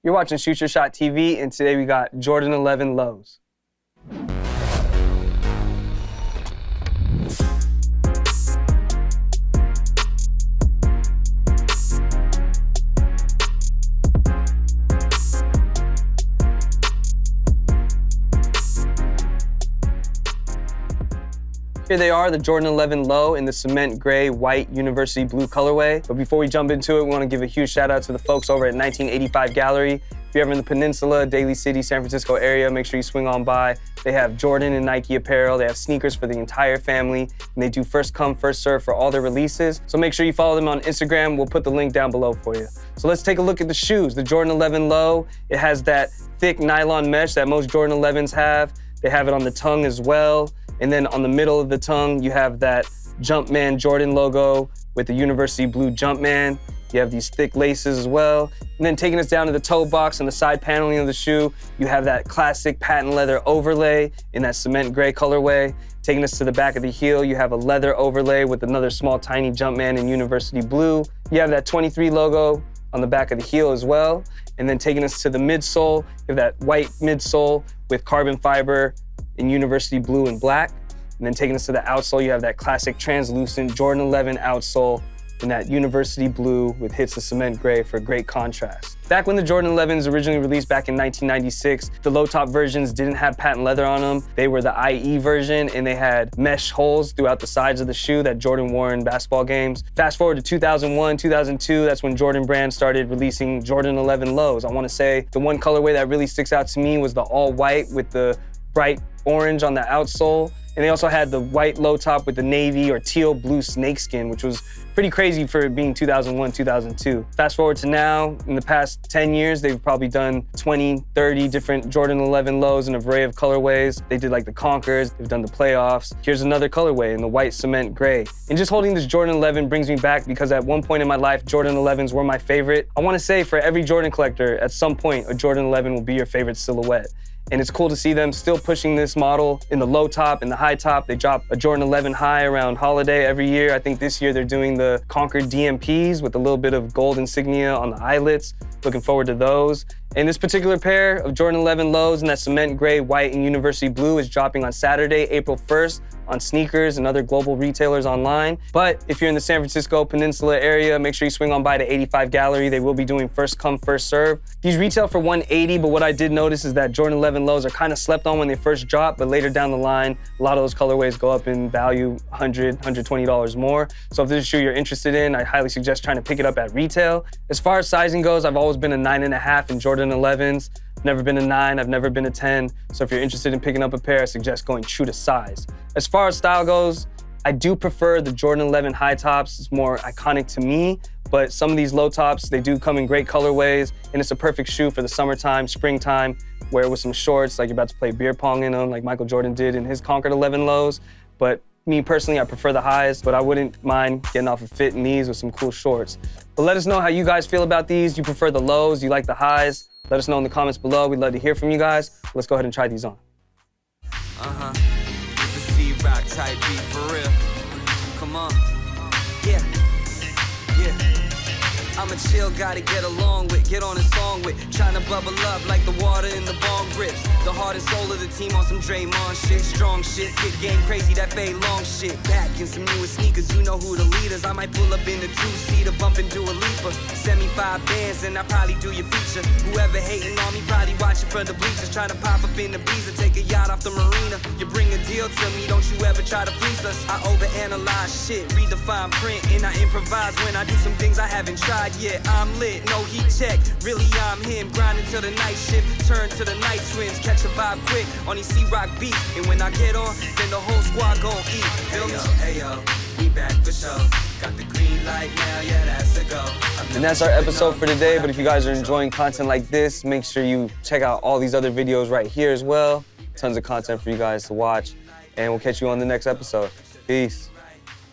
You're watching Shoot Your Shot TV, and today we got Jordan 11 lows. Here they are, the Jordan 11 Low in the cement gray, white, university blue colorway. But before we jump into it, we want to give a huge shout out to the folks over at 1985 Gallery. If you're ever in the Peninsula, Daly City, San Francisco area, make sure you swing on by. They have Jordan and Nike apparel. They have sneakers for the entire family, and they do first come, first serve for all their releases. So make sure you follow them on Instagram. We'll put the link down below for you. So let's take a look at the shoes. The Jordan 11 Low, it has that thick nylon mesh that most Jordan 11s have. They have it on the tongue as well. And then on the middle of the tongue, you have that Jumpman Jordan logo with the university blue Jumpman. You have these thick laces as well. And then taking us down to the toe box and the side paneling of the shoe, you have that classic patent leather overlay in that cement gray colorway. Taking us to the back of the heel, you have a leather overlay with another small tiny Jumpman in university blue. You have that 23 logo on the back of the heel as well. And then taking us to the midsole, you have that white midsole with carbon fiber in university blue and black. And then taking us to the outsole, you have that classic translucent Jordan 11 outsole in that university blue with hits of cement gray for great contrast. Back when the Jordan 11s originally released back in 1996, the low top versions didn't have patent leather on them. They were the IE version, and they had mesh holes throughout the sides of the shoe that Jordan wore in basketball games. Fast forward to 2001, 2002, that's when Jordan brand started releasing Jordan 11 Lows. I wanna say the one colorway that really sticks out to me was the all white with the bright orange on the outsole. And they also had the white low top with the navy or teal blue snakeskin, which was pretty crazy for it being 2001, 2002. Fast forward to now, in the past 10 years, they've probably done 20, 30 different Jordan 11 lows in a array of colorways. They did like the Conkers, they've done the playoffs. Here's another colorway in the white cement gray. And just holding this Jordan 11 brings me back because at one point in my life, Jordan 11s were my favorite. I wanna say for every Jordan collector, at some point, a Jordan 11 will be your favorite silhouette. And it's cool to see them still pushing this model in the low top and the high top. They drop a Jordan 11 high around holiday every year. I think this year they're doing the Concord DMPs with a little bit of gold insignia on the eyelets. Looking forward to those. And this particular pair of Jordan 11 Lows in that cement gray, white, and university blue is dropping on Saturday, April 1st on sneakers and other global retailers online. But if you're in the San Francisco Peninsula area, make sure you swing on by to 85 Gallery. They will be doing first come, first serve. These retail for $180, but what I did notice is that Jordan 11 Lows are kind of slept on when they first drop, but later down the line, a lot of those colorways go up in value, $100, $120 more. So if this is a shoe you're interested in, I highly suggest trying to pick it up at retail. As far as sizing goes, I've always been a 9.5 in Jordan 11s. Never been a 9, I've never been a 10. So if you're interested in picking up a pair, I suggest going true to size. As far as style goes, I do prefer the Jordan 11 high tops. It's more iconic to me, but some of these low tops, they do come in great colorways, and it's a perfect shoe for the summertime, springtime. Wear it with some shorts, like you're about to play beer pong in them, like Michael Jordan did in his Concord 11 Lows. But me personally, I prefer the highs, but I wouldn't mind getting off a fit in these with some cool shorts. But let us know how you guys feel about these. You prefer the lows, you like the highs? Let us know in the comments below. We'd love to hear from you guys. Let's go ahead and try these on. It's a C-Rock type beat for real. Come on. Yeah. I'm a chill guy to get along with, get on a song with, trying to bubble up like the water in the bong grips. The heart and soul of the team on some Draymond shit, strong shit, kick game crazy, that fade long shit. Back in some newer sneakers, you know who the leaders. I might pull up in the two-seater, bump and do a leaper. Send me 5 bands and I probably do your feature. Whoever hating on me probably watching from the bleachers, trying to pop up in the breeze or take a yacht off the marina. You bring a deal to me, don't you ever try to fleece us. I overanalyze shit, read the fine print, and I improvise when I do some things I haven't tried. Yeah, I'm lit, no heat check. Really, I'm him, grinding till the night shift, turn to the night swims, catch a vibe quick on these C-Rock beats. And when I get on, then the whole squad gon' eat. Feel me? Ayo, we back for sure. Got the green light now, yeah, that's a go. And that's our episode for today. But if you guys are enjoying content like this, make sure you check out all these other videos right here as well. Tons of content for you guys to watch. And we'll catch you on the next episode. Peace.